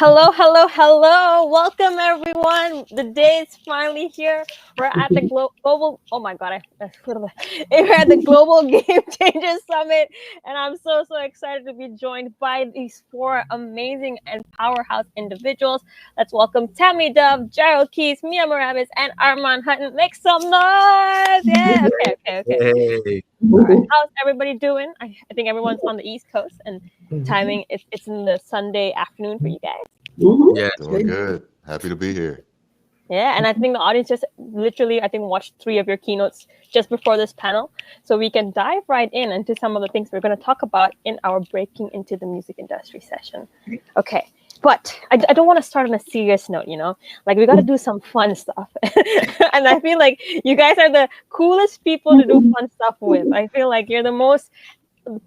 Hello, hello, hello. Welcome, everyone. The day is finally here. We're at the global. Oh my God, we're at the Global Game Changers Summit, and I'm so excited to be joined by these four amazing and powerhouse individuals. Let's welcome Tamanie Dove, Gerald Keys, Mia Moravis, and Armand Hutton. Make some noise! Yeah. Okay. Hey. All right. How's everybody doing? I think everyone's on the East Coast, and timing it's in the Sunday afternoon for you guys. Yeah, Doing good. Happy to be here. Yeah, and I think the audience just literally, I think, watched 3 of your keynotes just before this panel. So we can dive right into some of the things we're going to talk about in our Breaking into the Music Industry session. Okay, but I don't want to start on a serious note, Like, we got to do some fun stuff. And I feel like you guys are the coolest people to do fun stuff with. I feel like you're the most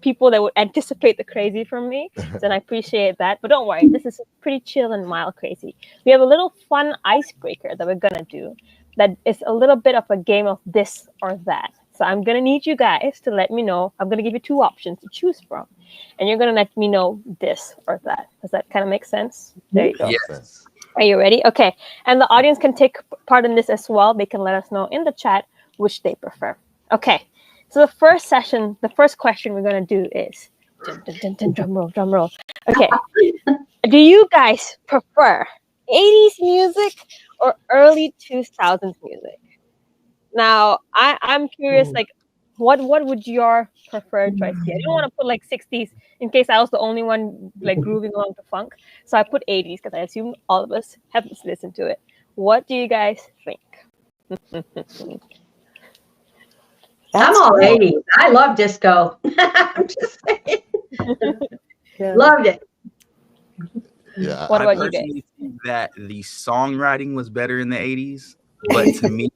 people that would anticipate the crazy from me, and I appreciate that. But don't worry, this is pretty chill and mild crazy. We have a little fun icebreaker that we're gonna do that is a little bit of a game of this or that. So I'm gonna need you guys to let me know. I'm gonna give you 2 options to choose from, and you're gonna let me know this or that. Does that kind of make sense? There you go. yes. Are you ready? Okay. And the audience can take part in this as well. They can let us know in the chat which they prefer. Okay. So the first question we're going to do is, drum roll. Okay. Do you guys prefer 80s music or early 2000s music? Now, I'm curious, like, what would your preferred choice be? I don't want to put like 60s in case I was the only one like grooving along to funk. So I put 80s because I assume all of us have listened to it. What do you guys think? I'm all 80s. I love disco. I'm just saying. Loved it. Yeah. What about I you guys? personally think that the songwriting was better in the 80s, but to me,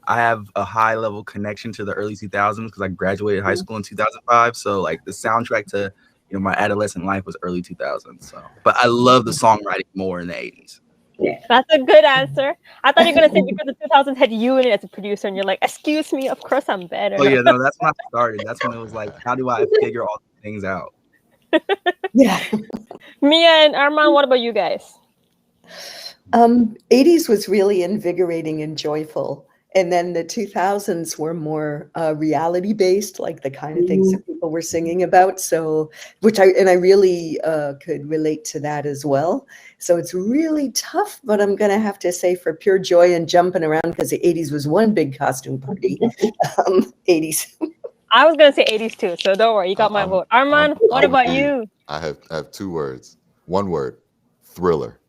I have a high level connection to the early 2000s because I graduated high school in 2005. So like the soundtrack to my adolescent life was early 2000s. So, but I love the songwriting more in the 80s. Yeah. That's a good answer. I thought you were going to say because the 2000s had you in it as a producer and you're like, excuse me, of course I'm better. Oh yeah, no, that's when I started. That's when it was like, how do I figure all these things out? Yeah. Mia and Armand, what about you guys? 80s was really invigorating and joyful. And then the 2000s were more reality based, like the kind of things that people were singing about. So, I really could relate to that as well. So it's really tough, but I'm going to have to say for pure joy and jumping around, because the 80s was one big costume party. 80s. I was going to say 80s too. So don't worry, you got my vote. Armand, what about you? I have 2 words. 1 word, thriller.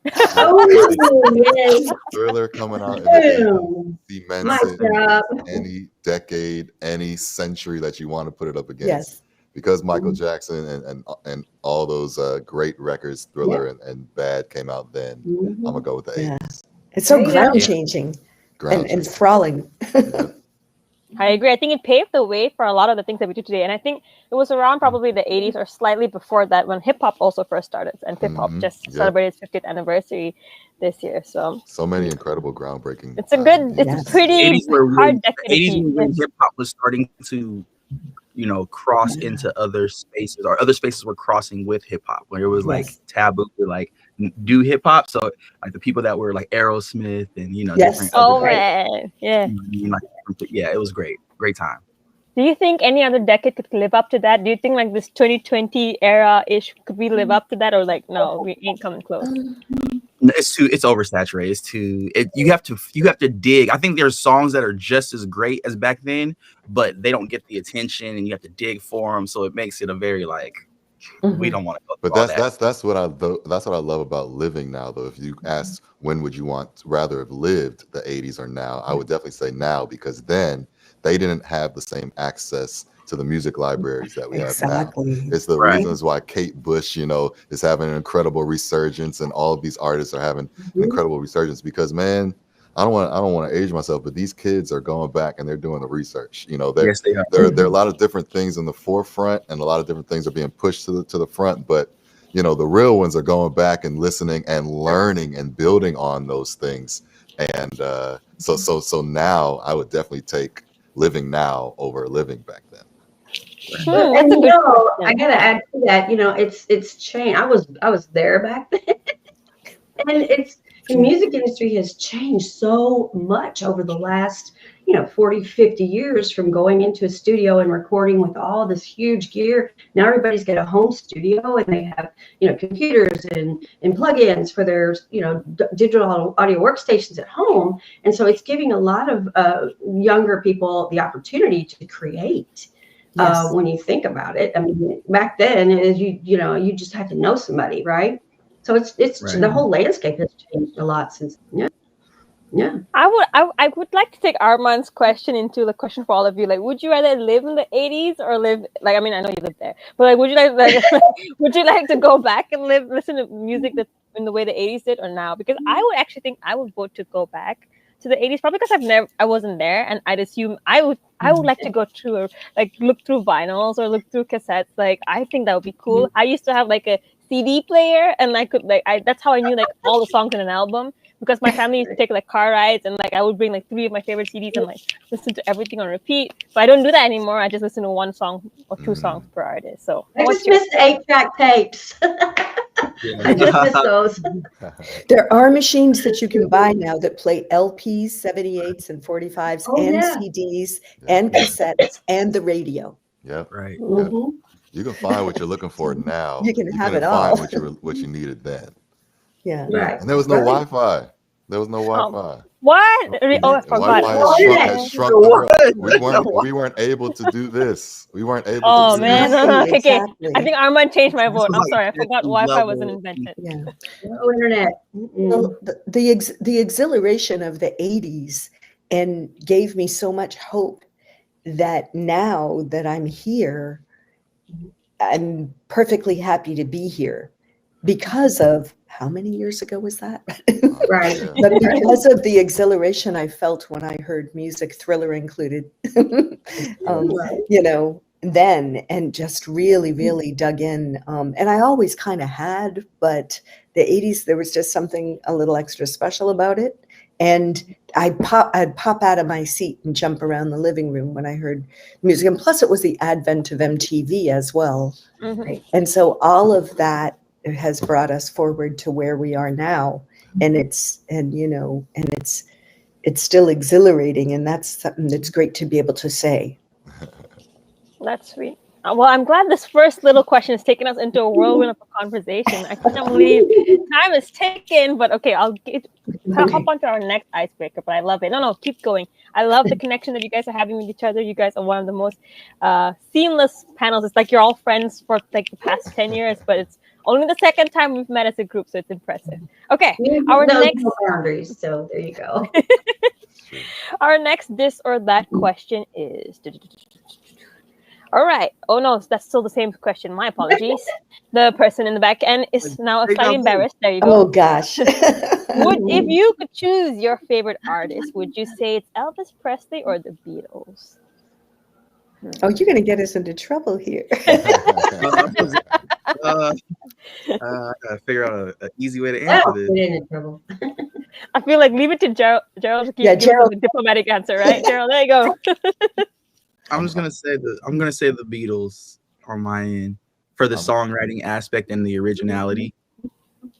Yes. Thriller coming out in the 80s, My cements it job. in any decade, any century that you want to put it up against. Yes. Because Michael Jackson and all those great records, Thriller and Bad, came out then. I'm gonna go with the 80s. It's so There you go. ground changing and sprawling. Yeah. I agree. I think it paved the way for a lot of the things that we do today. And I think it was around probably the 80s or slightly before that when hip hop also first started. And hip hop just celebrated its 50th anniversary this year. So many incredible groundbreaking. it's a pretty 80s were hard decade to 80s keep. when hip hop was starting to cross into other spaces, or other spaces were crossing with hip hop, where it was like taboo to like do hip hop. So like the people that were like Aerosmith and different other man. Yeah. It was great time. Do you think any other decade could live up to that? Do you think like this 2020 era-ish, could we live up to that, or like no, we ain't coming close? It's oversaturated. You have to dig. I think there's songs that are just as great as back then, but they don't get the attention, and you have to dig for them. So it makes it a very like we don't want to go. But that's what I love about living now, though. If you ask when would you rather have lived, the 80s or now, I would definitely say now, because then they didn't have the same access to the music libraries that we have now. It's the reasons why Kate Bush, is having an incredible resurgence, and all of these artists are having an incredible resurgence, because man, I don't want to age myself, but these kids are going back and they're doing the research. Yes, they are. There are a lot of different things in the forefront, and a lot of different things are being pushed to the front, but the real ones are going back and listening and learning and building on those things. And so now I would definitely take living now over living back then. And I gotta add to that, it's changed. I was there back then. And the music industry has changed so much over the last, 40, 50 years, from going into a studio and recording with all this huge gear. Now everybody's got a home studio, and they have, computers and plugins for their, digital audio workstations at home. And so it's giving a lot of younger people the opportunity to create. Yes. When you think about it, I mean, back then, you just had to know somebody, right? So it's Right. The whole landscape has changed a lot since. Yeah. I would like to take Armand's question into the question for all of you. Like, would you rather live in the 80s or live, like, I mean, I know you lived there, but like, would you would you like to go back and listen to music that's in the way the 80s did, or now? Because I would actually think I would vote to go back to the 80s, probably because I wasn't there, and I'd assume I would like to go through, or like look through vinyls or look through cassettes. Like, I think that would be cool. I used to have like a CD player, and I could that's how I knew like all the songs in an album, because my family used to take like car rides, and like I would bring like 3 of my favorite CDs and like listen to everything on repeat. But I don't do that anymore. I just listen to 1 song or 2 songs per artist. So I just miss the 8-track tapes. I just miss those. There are machines that you can buy now that play LPs, 78s and 45s, and CDs and cassettes and the radio. Yep. Right. Mm-hmm. You can find what you're looking for now. You can have it all. Find what you needed then. Yeah. Right. And there was no Wi-Fi. There was no Wi-Fi. What? Oh, I forgot. Wi-Fi has shrunk the world. We weren't able to do this. We weren't able to do man. this. No. Okay. Exactly. I think Armand changed my vote. I'm sorry. I forgot Wi-Fi wasn't invented. Yeah. No internet. Well, the exhilaration of the 80s and gave me so much hope that now that I'm here, I'm perfectly happy to be here because of how many years ago was that? Right. But because of the exhilaration I felt when I heard music, Thriller included, then, and just really dug in. And I always kind of had, but the 80s, there was just something a little extra special about it. And I'd pop out of my seat and jump around the living room when I heard music. And plus it was the advent of MTV as well. Mm-hmm. And so all of that has brought us forward to where we are now. And it's still exhilarating. And that's something that's great to be able to say. That's sweet. Well, I'm glad this first little question has taken us into a whirlwind of a conversation. I can't believe time is ticking, but okay, I'll hop on to our next icebreaker, but I love it. No, keep going. I love the connection that you guys are having with each other. You guys are one of the most seamless panels. It's like you're all friends for like the past 10 years, but it's only the second time we've met as a group, so it's impressive. Okay, our next boundaries, so there you go. Our next this or that question is... All right. Oh, no, that's still the same question. My apologies. The person in the back end is now slightly embarrassed. There you go. Oh, gosh. If you could choose your favorite artist, would you say it's Elvis Presley or the Beatles? Oh, you're going to get us into trouble here. I gotta figure out an easy way to answer this. In trouble. I feel like leave it to Gerald to give us a diplomatic answer, right? Gerald, there you go. I'm gonna say the Beatles on my end for the songwriting aspect and the originality. I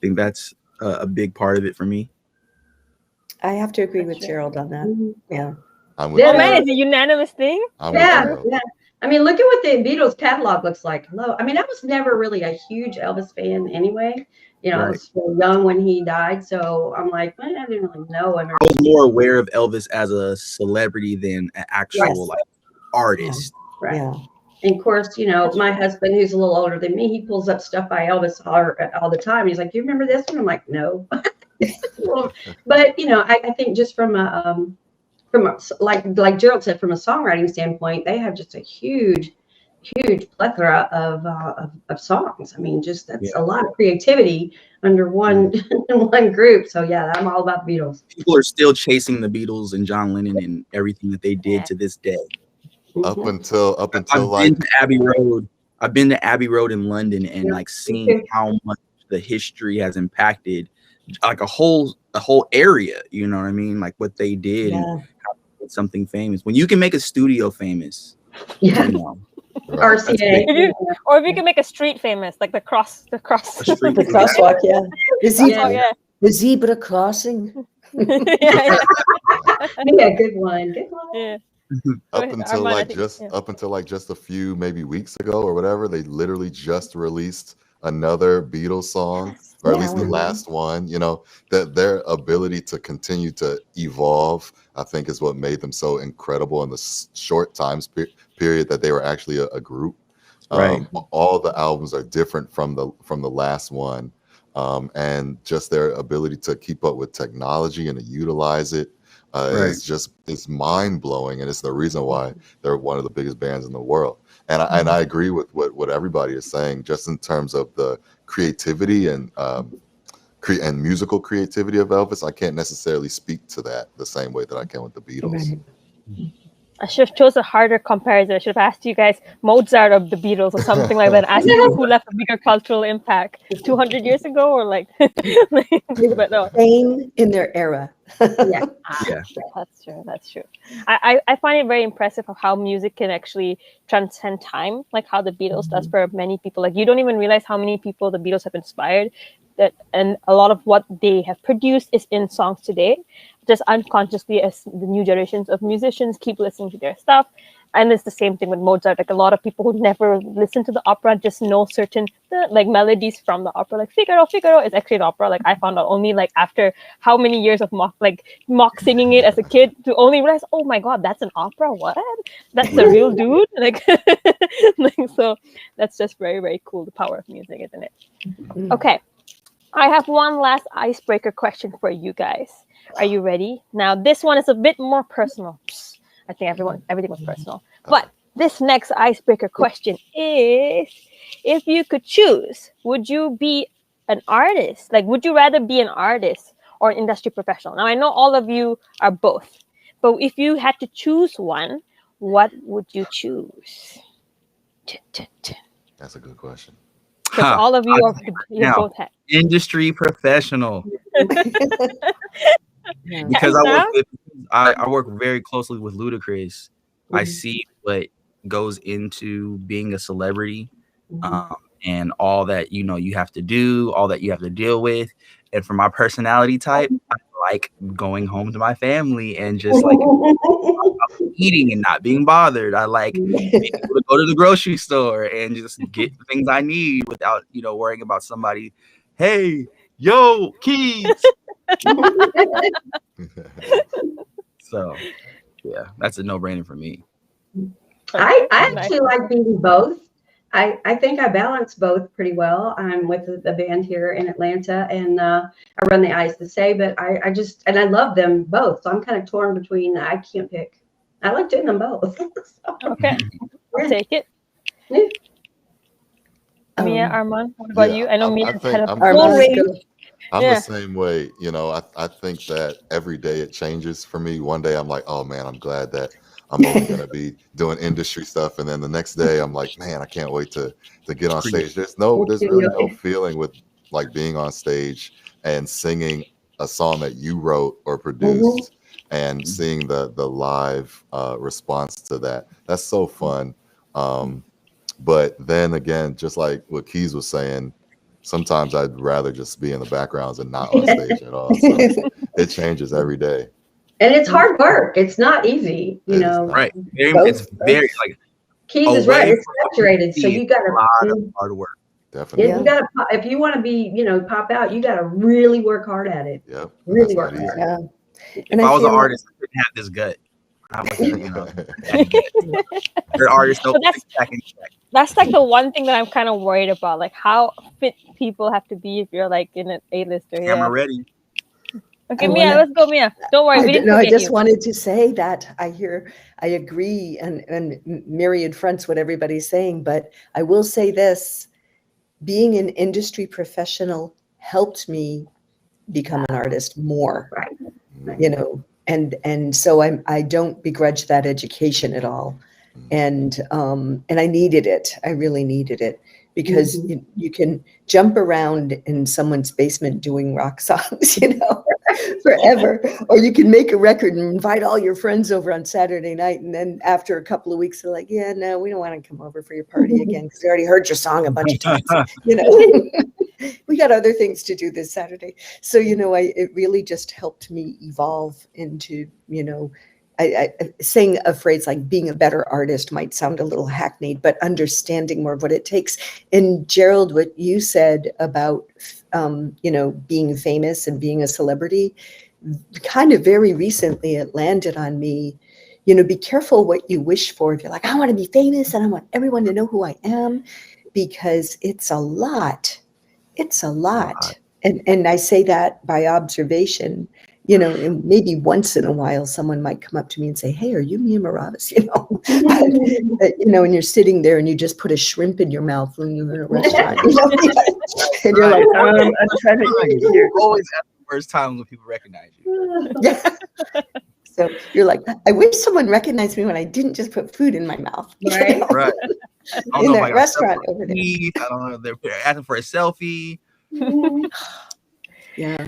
think that's a big part of it for me. I have to agree with Gerald on that. Yeah. Man, it's a unanimous thing. Yeah. I mean, look at what the Beatles catalog looks like. Hello. I mean, I was never really a huge Elvis fan anyway. I was so young when he died, so I'm like, I didn't really know him. I was more aware of Elvis as a celebrity than an actual artist. Right. Yeah. And of course, my husband, who's a little older than me, he pulls up stuff by Elvis all the time. He's like, "Do you remember this one?" I'm like, "No." But I think just from like Gerald said, from a songwriting standpoint, they have just a huge plethora of songs. I mean, that's a lot of creativity under one group. So yeah, I'm all about the Beatles. People are still chasing the Beatles and John Lennon and everything that they did to this day. Up until I've been to Abbey Road. I've been to Abbey Road in London and like seeing how much the history has impacted like a whole area. You know what I mean? Like what they did and how it's something famous. When you can make a studio famous, RCA. Or if you can make a street famous, like the crosswalk. The crosswalk, The zebra crossing. Yeah. Yeah, good one. Good one. Yeah. Up Armand, until I like think, just yeah. up until like just a few maybe weeks ago or whatever, they literally just released another Beatles song, Yes. or at least the Yeah. last one. You know, that their ability to continue to evolve, I think, is what made them so incredible in the short period that they were actually a group. Right. All the albums are different from the last one, and just their ability to keep up with technology and to utilize it Right. is just, it's mind blowing, and it's the reason why they're one of the biggest bands in the world. And I agree with what everybody is saying, just in terms of the creativity and musical creativity of Elvis. I can't necessarily speak to that the same way that I can with the Beatles. Right. I should have chose a harder comparison. I should have asked you guys Mozart of the Beatles or something like that. Ask you who left a bigger cultural impact 200 years ago, or like, but no. Same in their era. Yeah. Yeah. That's true. That's true. I find it very impressive of how music can actually transcend time, like how the Beatles does for many people. Like, you don't even realize how many people the Beatles have inspired. That, and a lot of what they have produced is in songs today, just unconsciously, as the new generations of musicians keep listening to their stuff. And it's the same thing with Mozart. Like, a lot of people who never listen to the opera just know certain like melodies from the opera, like Figaro is actually an opera. Like, I found out only like after how many years of mock singing it as a kid to only realize, oh my god, that's an opera. What? That's a real dude. Like, so that's just very, very cool. The power of music, isn't it? Okay, I have one last icebreaker question for you guys. Are you ready? Now, this one is a bit more personal. I think everything was personal. But this next icebreaker question is, if you could choose, would you be an artist? Like, would you rather be an artist or an industry professional? Now, I know all of you are both, but if you had to choose one, what would you choose? That's a good question. Because all of you Now, both had. industry professional. Yeah. Because I work very closely with Ludacris. I see what goes into being a celebrity, and all that you have to do, all that you have to deal with. And for my personality type, I like going home to my family and just like eating and not being bothered. I like being able to go to the grocery store and just get the things I need without worrying about somebody. Hey, yo, keys. So, yeah, that's a no-brainer for me. I actually like being both. I think I balance both pretty well. I'm with the band here in Atlanta, and I run the ISSA, but I love them both. So I'm kind of torn between, I can't pick. I like doing them both. Okay, I'll take it. Yeah. Mia, Armand, what about you? I know Mia had a full range. I'm the same way. I think that every day it changes for me. One day I'm like, oh man, I'm glad that I'm only going to be doing industry stuff. And then the next day I'm like, man, I can't wait to get on stage. There's really no feeling with like being on stage and singing a song that you wrote or produced and seeing the live response to that. That's so fun. But then again, just like what Keys was saying, sometimes I'd rather just be in the backgrounds and not on stage at all. So it changes every day. And it's hard work. It's not easy, Right. It's very like Keys is right. It's saturated, so you got a lot of hard work. Definitely. Yeah, you got to, if you want to be, pop out, you got to really work hard at it. Yep. Really work hard. Yeah. If I was an artist, I couldn't have this gut. I was, They're artists. That's like the one thing that I'm kind of worried about, like how fit people have to be if you're like in an A-lister. Camera ready. Okay, Mia, let's go, Mia. Don't worry. I just wanted to say that I agree and myriad fronts what everybody's saying, but I will say this: being an industry professional helped me become an artist more. Right. And so I don't begrudge that education at all. And I needed it. I really needed it, because you can jump around in someone's basement doing rock songs, forever, or you can make a record and invite all your friends over on Saturday night, and then after a couple of weeks they're like, yeah, no, we don't want to come over for your party again because they already heard your song a bunch of times. we got other things to do this Saturday. So, it really just helped me evolve into, saying a phrase like being a better artist might sound a little hackneyed, but understanding more of what it takes. And Gerald, what you said about, being famous and being a celebrity, kind of very recently it landed on me, be careful what you wish for. If you're like, I want to be famous and I want everyone to know who I am, because it's a lot. It's a lot. And I say that by observation, and maybe once in a while, someone might come up to me and say, hey, are you Mia Moravis? And you're sitting there and you just put a shrimp in your mouth when you're in a restaurant, and you're like, I'm trying to get here. Always have the worst time when people recognize you. Yeah. So you're like, I wish someone recognized me when I didn't just put food in my mouth. Right. Right. In that restaurant over there. I don't know. They're asking for a selfie. Yeah.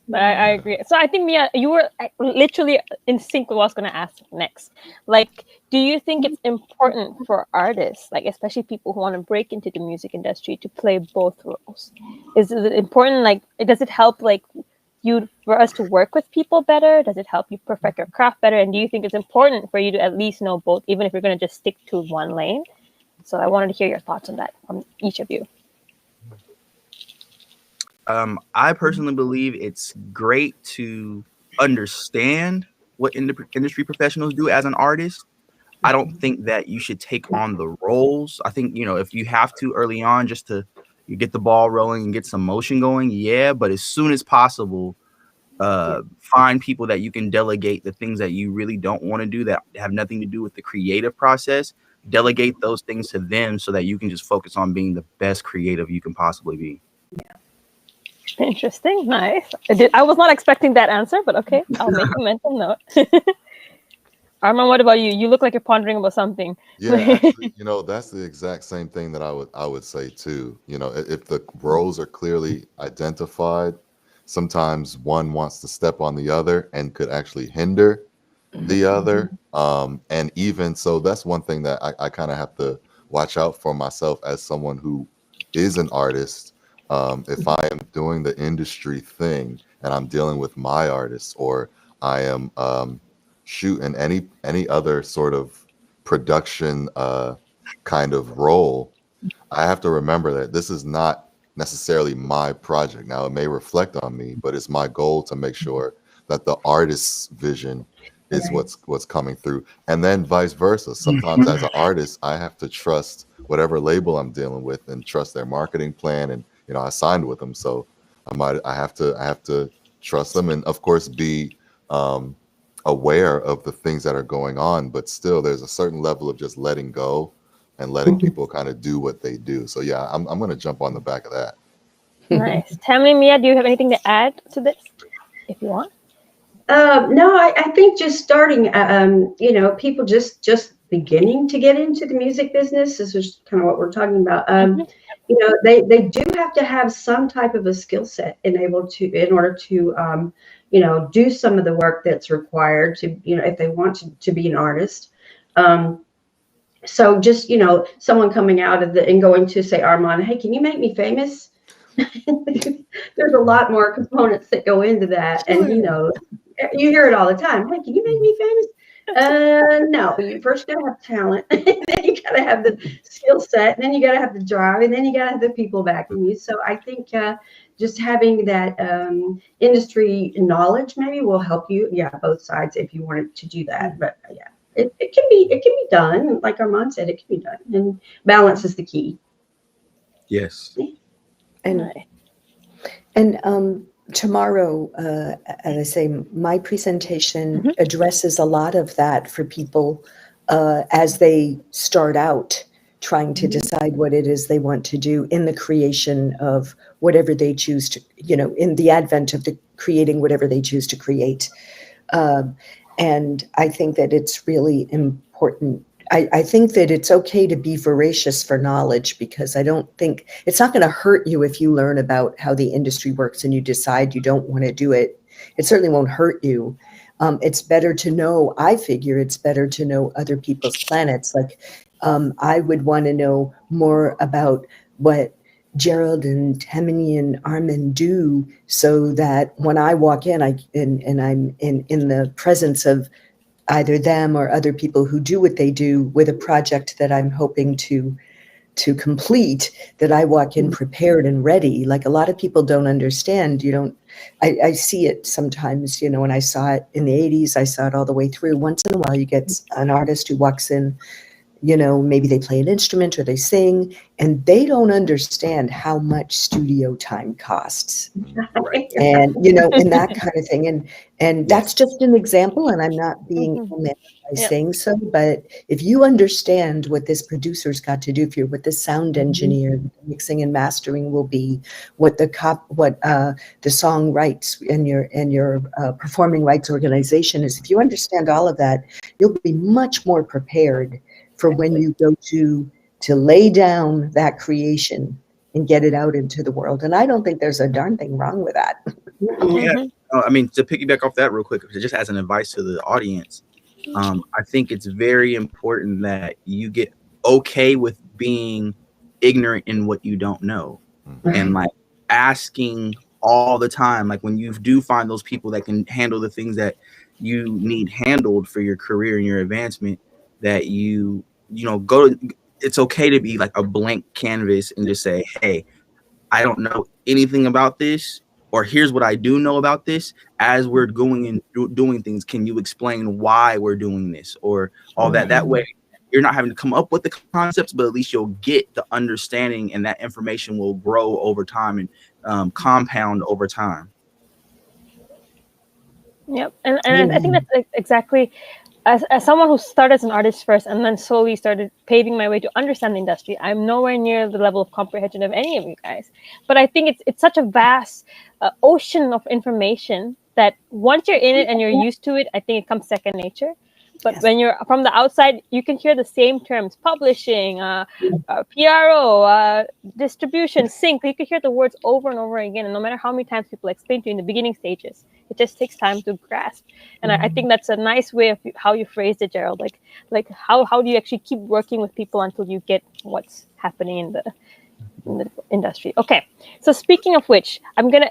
Yeah, I agree. So I think, Mia, you were literally in sync with what I was going to ask next. Like, do you think it's important for artists, like especially people who want to break into the music industry, to play both roles? Is it important? Like, does it help for us to work with people better? Does it help you perfect your craft better? And do you think it's important for you to at least know both, even if you're going to just stick to one lane? So I wanted to hear your thoughts on that from each of you. I personally believe it's great to understand what industry professionals do as an artist. I don't think that you should take on the roles. I think, if you have to early on just to you get the ball rolling and get some motion going, yeah. But as soon as possible, find people that you can delegate the things that you really don't want to do that have nothing to do with the creative process. Delegate those things to them so that you can just focus on being the best creative you can possibly be. Interesting. Nice. I was not expecting that answer, but okay. I'll make a mental note. Armand, what about you? You look like you're pondering about something. Yeah, actually, that's the exact same thing that I would say too. If the roles are clearly identified, sometimes one wants to step on the other and could actually hinder the other. And even so, that's one thing that I kind of have to watch out for myself as someone who is an artist. If I am doing the industry thing and I'm dealing with my artists, or I am shooting any other sort of production kind of role, I have to remember that this is not necessarily my project. Now, it may reflect on me, but it's my goal to make sure that the artist's vision is what's coming through, and then vice versa. Sometimes as an artist, I have to trust whatever label I'm dealing with and trust their marketing plan. And I signed with them, so I have to trust them, and of course be aware of the things that are going on. But still, there's a certain level of just letting go and letting people kind of do what they do. So yeah, I'm going to jump on the back of that. Nice. Tamanie, Mia, do you have anything to add to this, if you want? No, I think just starting, people just beginning to get into the music business. This is kind of what we're talking about. They do have to have some type of a skill set in order to, do some of the work that's required to, if they want to be an artist. So just, someone coming out of and going to say, Armand, hey, can you make me famous? There's a lot more components that go into that. And, you hear it all the time. Hey, can you make me famous? No, you first gotta have talent, and then you gotta have the skill set, and then you gotta have the drive, and then you gotta have the people backing you. So I think just having that industry knowledge maybe will help you. Yeah, both sides if you wanted to do that. But yeah, it can be done. Like Armand said, it can be done, and balance is the key. Yes. And tomorrow, as I say, my presentation addresses a lot of that for people as they start out trying to decide what it is they want to do in the creation of whatever they choose to, in the advent of creating whatever they choose to create. And I think that it's really important. I think that it's okay to be voracious for knowledge, because I don't think it's not going to hurt you if you learn about how the industry works and you decide you don't want to do it. It certainly won't hurt you. It's better to know, I figure it's better to know other people's planets. Like I would want to know more about what Gerald and Tamanie and Armand do, so that when I walk in, and I'm in the presence of either them or other people who do what they do with a project that I'm hoping to complete, that I walk in prepared and ready. Like, a lot of people don't understand. I see it sometimes, when I saw it in the 80s, I saw it all the way through. Once in a while, you get an artist who walks in, maybe they play an instrument or they sing, and they don't understand how much studio time costs. Right. And, and that kind of thing. And that's just an example, and I'm not being by saying so, but if you understand what this producer's got to do for you, what the sound engineer, mixing and mastering will be, what the song rights and your performing rights organization is, if you understand all of that, you'll be much more prepared for when you go to lay down that creation and get it out into the world. And I don't think there's a darn thing wrong with that. Yeah. I mean, to piggyback off that real quick, just as an advice to the audience, I think it's very important that you get okay with being ignorant in what you don't know, and like asking all the time. Like, when you do find those people that can handle the things that you need handled for your career and your advancement, that it's okay to be like a blank canvas and just say, hey, I don't know anything about this, or here's what I do know about this. As we're going and doing things, can you explain why we're doing this, or all that? That way you're not having to come up with the concepts, but at least you'll get the understanding, and that information will grow over time and compound over time. Yep. And I think that's exactly, as someone who started as an artist first and then slowly started paving my way to understand the industry, I'm nowhere near the level of comprehension of any of you guys. But I think it's such a vast ocean of information that once you're in it and you're used to it, I think it comes second nature. But when you're from the outside, you can hear the same terms: publishing, PRO, distribution, sync. You can hear the words over and over again. And no matter how many times people explain to you in the beginning stages, it just takes time to grasp. And I think that's a nice way of how you phrased it, Gerald. Like how do you actually keep working with people until you get what's happening in the industry? Okay. So speaking of which,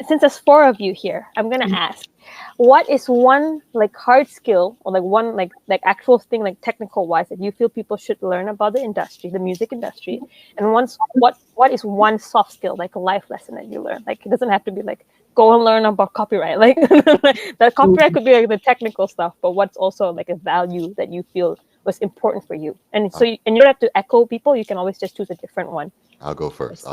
since there's 4 of you here, I'm gonna ask, what is one like hard skill, or like one like actual thing, like technical wise, that you feel people should learn about the industry, the music industry? And what is one soft skill, like a life lesson that you learn? Like, it doesn't have to be like go and learn about copyright. Like the copyright could be like the technical stuff, but what's also like a value that you feel was important for you? And so and you don't have to echo people. You can always just choose a different one. I'll go first.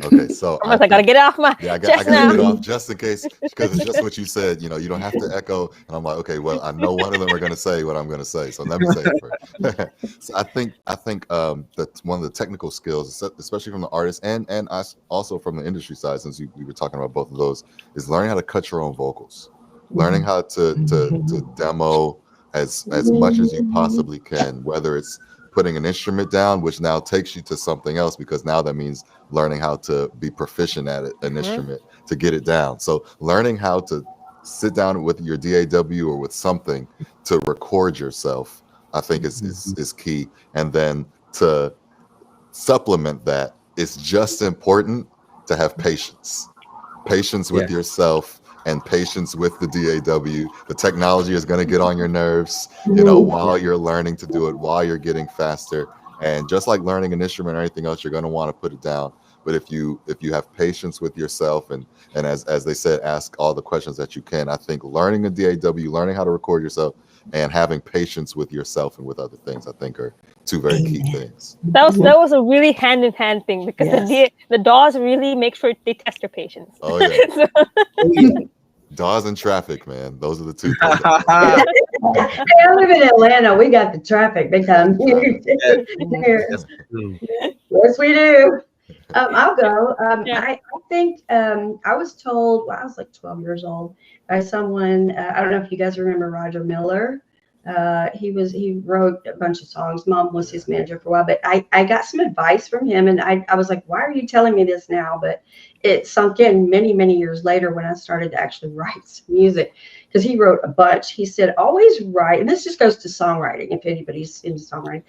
Okay, so I gotta get it off my I chest gotta now. get it off just in case, because it's just what you said. You don't have to echo. And I'm like, okay, well, I know one of them are going to say what I'm going to say, so let me say it first. So I think that one of the technical skills, especially from the artist and us also from the industry side, since we were talking about both of those, is learning how to cut your own vocals, learning how to demo as much as you possibly can, whether it's putting an instrument down, which now takes you to something else, because now that means learning how to be proficient at it, an instrument, to get it down. So learning how to sit down with your DAW or with something to record yourself, I think is key. And then to supplement that, it's just important to have patience with yourself and patience with the DAW. The technology is going to get on your nerves, while you're learning to do it, while you're getting faster. And just like learning an instrument or anything else, you're going to want to put it down. But if you have patience with yourself and as they said, ask all the questions that you can, I think learning a DAW, learning how to record yourself, and having patience with yourself and with other things, I think are 2 very key things. That was a really hand-in-hand thing, because the DAWs really make sure they test your patience. Oh yeah. DAWs and traffic, man. Those are the 2 things. Hey, I live in Atlanta. We got the traffic big time here. Yes, we do. I'll go. I think I was told, I was like 12 years old, by someone. I don't know if you guys remember Roger Miller. He wrote a bunch of songs. Mom was his manager for a while, but I got some advice from him, and I was like, why are you telling me this now? But it sunk in many, many years later when I started to actually write some music, because he wrote a bunch. He said, always write, and this just goes to songwriting, if anybody's into songwriting.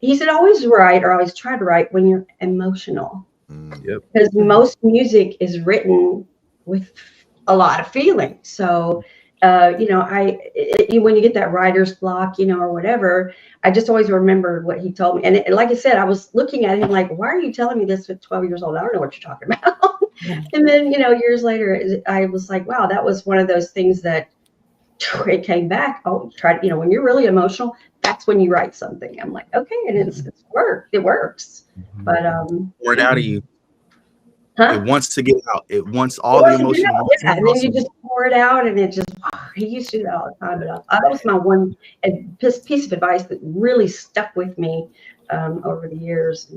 He said, always write, or always try to write when you're emotional. Yep. Because most music is written with a lot of feeling. So, when you get that writer's block, or whatever, I just always remember what he told me. And like I said, I was looking at him like, why are you telling me this at 12 years old? I don't know what you're talking about. And then, years later, I was like, wow, that was one of those things that it came back. Oh, when you're really emotional, that's when you write something. I'm like, okay, and it's work. It works. But pour it out of you. Huh? It wants to get out. It wants all the emotion. Yeah, and then you just pour it out, and it just. He used to do that all the time, but that was my one piece of advice that really stuck with me over the years.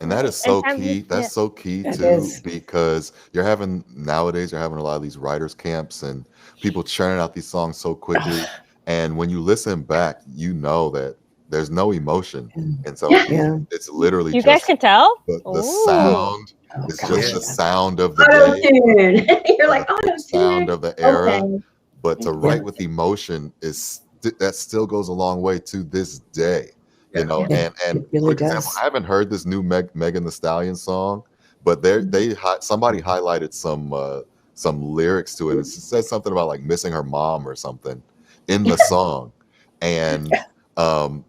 And that is so key. That's so key too, because nowadays you're having a lot of these writers camps and people churning out these songs so quickly. And when you listen back, you know that there's no emotion. And so it's literally you guys can tell the sound. It's just the sound of the day. You're like, the sound of the era. Okay. But to write with emotion that still goes a long way to this day. And really quick example, I haven't heard this new Megan Thee Stallion song, but somebody highlighted some lyrics to it. It says something about like missing her mom or something in the song, and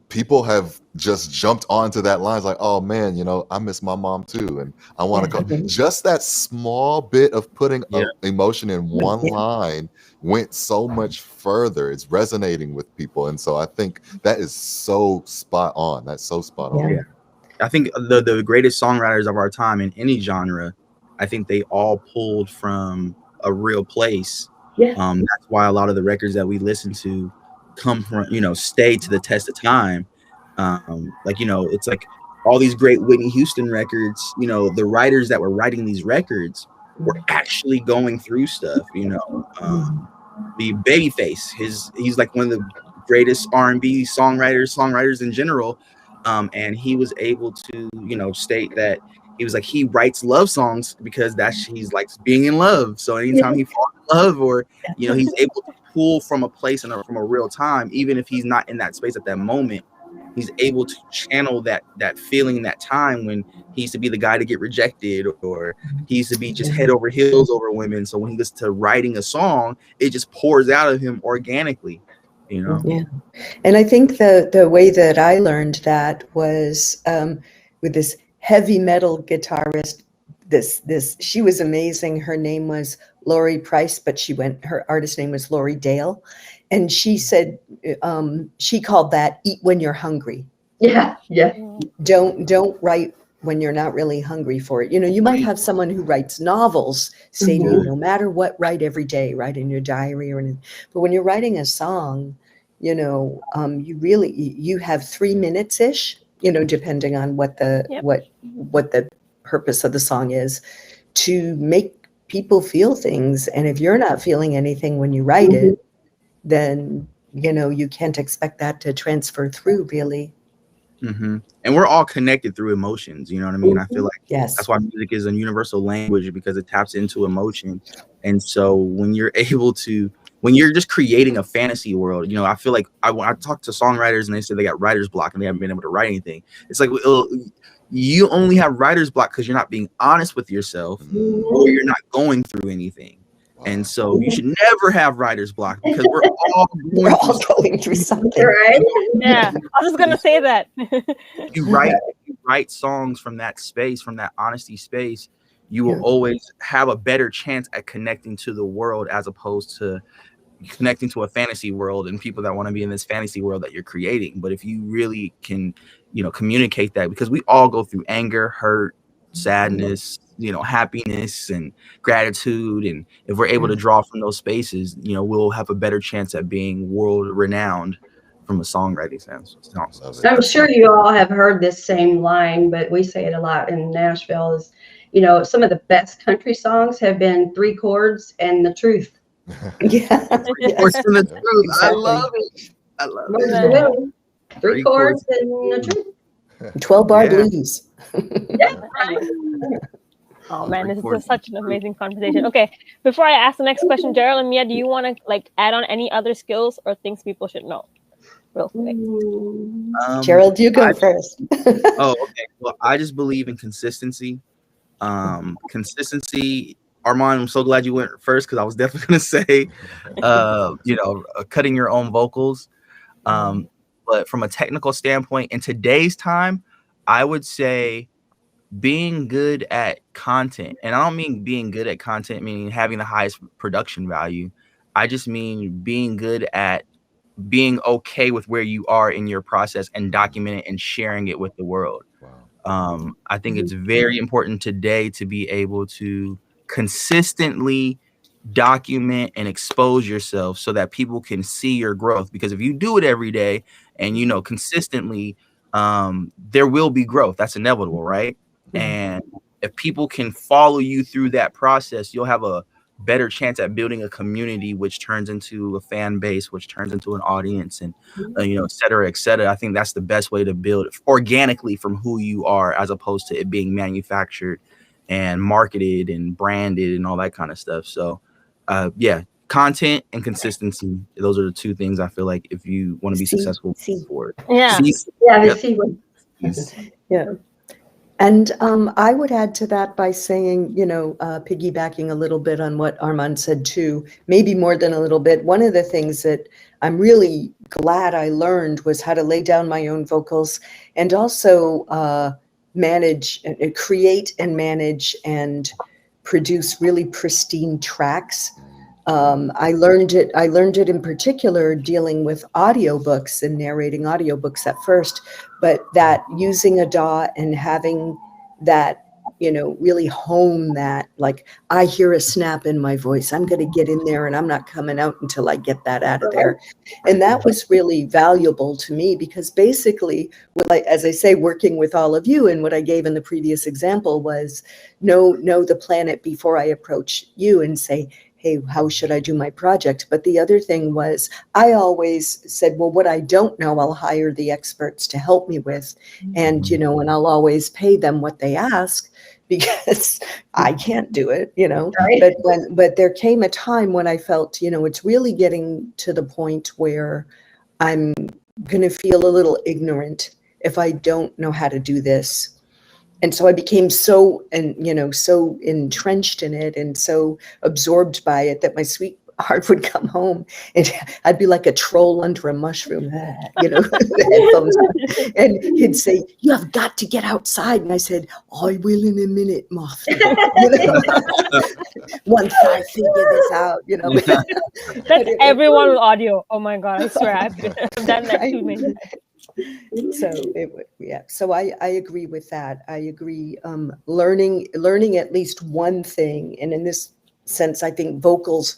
people have just jumped onto that line. It's like, oh man, I miss my mom too, and I want to go. Just that small bit of putting emotion in one line went so much further. It's resonating with people, and so I think that is so spot on. That's so spot on. Yeah. I think the greatest songwriters of our time in any genre, I think they all pulled from a real place. That's why a lot of the records that we listen to come from, stay to the test of time. It's like all these great Whitney Houston records, the writers that were writing these records were actually going through stuff, the Babyface, he's like one of the greatest R&B songwriters in general. And he was able to, state that he writes love songs because he's likes being in love. So anytime he falls in love or, he's able to pull from a place and from a real time, even if he's not in that space at that moment, he's able to channel that feeling, that time when he used to be the guy to get rejected, or he used to be just head over heels over women. So when he gets to writing a song, it just pours out of him organically, Yeah. And I think the way that I learned that was with this heavy metal guitarist. She was amazing. Her name was Lori Price, but her artist name was Lori Dale. And she said, she called that "eat when you're hungry." Yeah. Don't write when you're not really hungry for it. You might have someone who writes novels say to you, no matter what, write every day, write in your diary or anything. But when you're writing a song, you have 3 minutes ish, depending on what the purpose of the song is, to make people feel things. And if you're not feeling anything when you write it, then you can't expect that to transfer through, really. And we're all connected through emotions, you know what I mean? I feel like that's why music is a universal language, because it taps into emotion. And so when you're just creating a fantasy world, I feel like I talk to songwriters and they say they got writer's block and they haven't been able to write anything. It's like, you only have writer's block because you're not being honest with yourself, or you're not going through anything. And so you should never have writer's block, because we're all going through something. Right? Yeah, I was gonna say that. You write songs from that space, from that honesty space, you will always have a better chance at connecting to the world, as opposed to connecting to a fantasy world and people that want to be in this fantasy world that you're creating. But if you really can, communicate that, because we all go through anger, hurt, sadness, happiness and gratitude. And if we're able to draw from those spaces, we'll have a better chance at being world renowned from a songwriting sense. I'm sure you all have heard this same line, but we say it a lot in Nashville is, some of the best country songs have been 3 chords and the truth. The truth. I love it. It. 3 chords and the truth. 12-bar blues. Oh man, this is such an amazing conversation. Okay, before I ask the next question, Gerald and Mia, do you want to add on any other skills or things people should know? real quick? Gerald, you go first. Oh, okay. Well, I just believe in consistency. Consistency. Armand, I'm so glad you went first because I was definitely going to say, cutting your own vocals. But from a technical standpoint, in today's time, I would say being good at content. And I don't mean being good at content, meaning having the highest production value. I just mean being good at being okay with where you are in your process and documenting and sharing it with the world. Wow. I think it's very important today to be able to consistently document and expose yourself so that people can see your growth. Because if you do it every day and, consistently, there will be growth. That's inevitable, right? And if people can follow you through that process, you'll have a better chance at building a community, which turns into a fan base, which turns into an audience, and et cetera, et cetera. I think that's the best way to build organically from who you are, as opposed to it being manufactured and marketed and branded and all that kind of stuff. So, content and consistency. Those are the two things I feel like if you want to be successful for it. Yeah. The C one. Yeah. And I would add to that by saying, piggybacking a little bit on what Armand said too, maybe more than a little bit. One of the things that I'm really glad I learned was how to lay down my own vocals and also create and manage and produce really pristine tracks. I learned it in particular dealing with audiobooks and narrating audiobooks at first, but that using a DAW and having that, really hone that, like I hear a snap in my voice, I'm going to get in there and I'm not coming out until I get that out of there. And that was really valuable to me because basically, as I say, working with all of you and what I gave in the previous example was know the planet before I approach you and say, hey, how should I do my project? But the other thing was I always said, well, what I don't know, I'll hire the experts to help me with. And, and I'll always pay them what they ask because I can't do it, Right. But there came a time when I felt, it's really getting to the point where I'm going to feel a little ignorant if I don't know how to do this. And so I became so entrenched in it and so absorbed by it that my sweetheart would come home and I'd be like a troll under a mushroom, the headphones on. And he'd say, you have got to get outside. And I said, I will in a minute, Moth. Once I figure this out, That's everyone with audio. Oh my God, I swear I've done that too many. So I agree with that. I agree. Learning at least one thing, and in this sense, I think vocals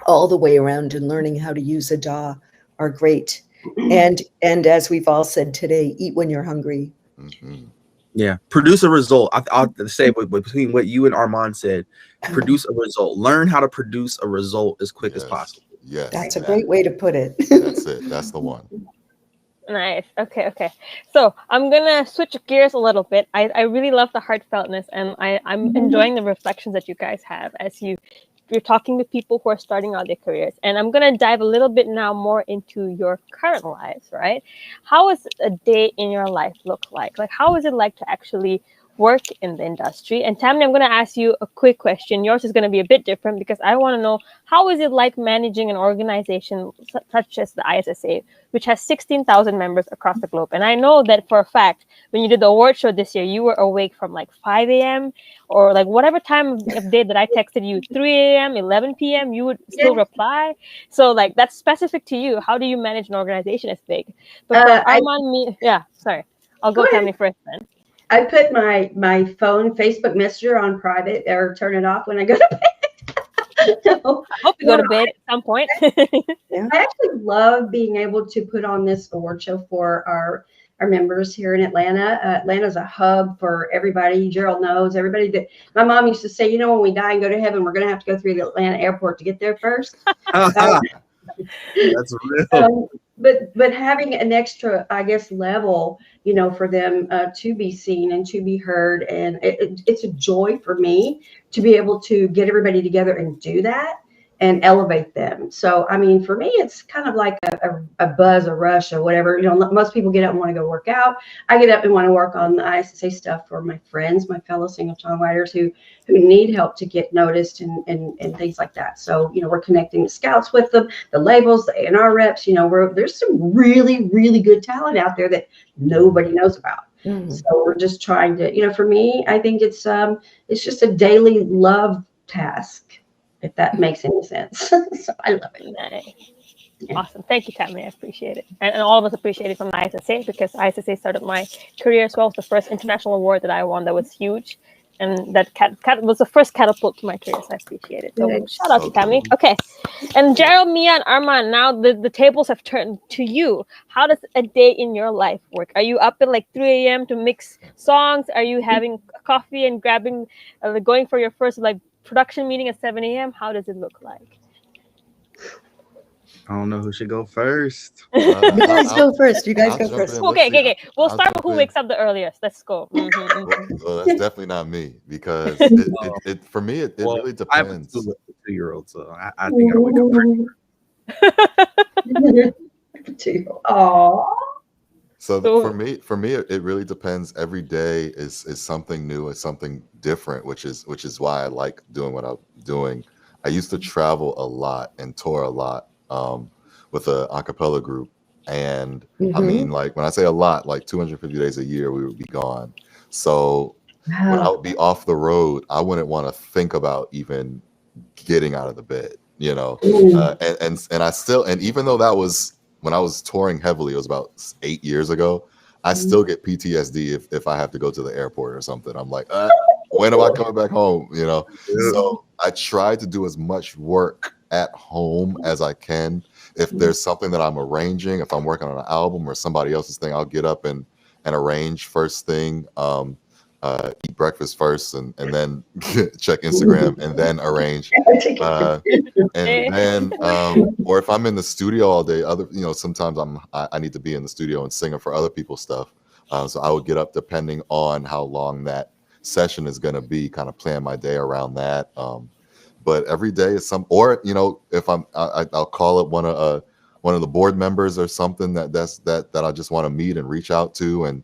all the way around and learning how to use a DAW are great. And as we've all said today, eat when you're hungry. Mm-hmm. Yeah, produce a result. I'll say between what you and Armand said, produce a result. Learn how to produce a result as quick as possible. Yes, that's a great way to put it. That's it. That's the one. Nice. Okay. So I'm gonna switch gears a little bit. I really love the heartfeltness, and I'm enjoying the reflections that you guys have as you're talking to people who are starting out their careers. And I'm gonna dive a little bit now more into your current lives, right? How does a day in your life look like? Like, how is it like to actually work in the industry? And Tamanie, I'm going to ask you a quick question. Yours is going to be a bit different because I want to know, how is it like managing an organization such as the ISSA, which has 16,000 members across the globe? And I know that for a fact, when you did the award show this year, you were awake from like 5 a.m. or like whatever time of day that I texted you, 3 a.m., 11 p.m., you would still reply. So like that's specific to you. How do you manage an organization as big? But for Armand, I'll go Tamanie first then. I put my phone Facebook Messenger on private or turn it off when I go to bed. I hope you go to bed at some point. I actually love being able to put on this award show for our members here in Atlanta. Atlanta's a hub for everybody. Gerald knows everybody. That my mom used to say, when we die and go to heaven, we're going to have to go through the Atlanta airport to get there first. That's real. But having an extra, I guess, level, for them to be seen and to be heard. And it's a joy for me to be able to get everybody together and do that. and elevate them. So, I mean, for me, it's kind of like a buzz, a rush, or whatever. You know, most people get up and want to go work out. I get up and want to work on the ISSA stuff for my friends, my fellow singer-songwriters who need help to get noticed and things like that. So, you know, we're connecting the scouts with them, the labels, the A&R reps. You know, there's some really, really good talent out there that nobody knows about. Mm-hmm. So we're just trying to, you know, for me, I think it's just a daily love task, if that makes any sense. So I love it. Nice. Awesome. Thank you, Tamanie. I appreciate it. And all of us appreciate it from the ISSA, because ISSA started my career as well. It was the first international award that I won that was huge. And that was the first catapult to my career, so I appreciate it. So shout out to Tamanie. Okay. And Gerald, Mia, and Armand, now the tables have turned to you. How does a day in your life work? Are you up at like 3 a.m. to mix songs? Are you having coffee and going for your first like production meeting at 7 a.m.? How does it look like? I don't know who should go first. You guys go first. You guys go first. Okay. We'll start with who wakes up the earliest. Let's go. Well, that's definitely not me, because it for me it really depends. I have a 2-year-old, so I think I wake up pretty. Aww. So for me, it really depends. Every day is something new, it's something different, which is why I like doing what I'm doing. I used to travel a lot and tour a lot with a cappella group, and I mean, like when I say a lot, like 250 days a year we would be gone. So when I would be off the road, I wouldn't want to think about even getting out of the bed, you know. And I still, and even though that was when I was touring heavily, it was about 8 years ago, I still get PTSD if I have to go to the airport or something. I'm like, when am I coming back home? You know. So I try to do as much work at home as I can. If there's something that I'm arranging, if I'm working on an album or somebody else's thing, I'll get up and arrange first thing, eat breakfast first, and then check Instagram and then arrange. And then, or if I'm in the studio all day, sometimes I need to be in the studio and singing for other people's stuff. So I would get up depending on how long that session is going to be, kind of plan my day around that. But every day is or if I'll call up one of the board members or something that I just want to meet and reach out to and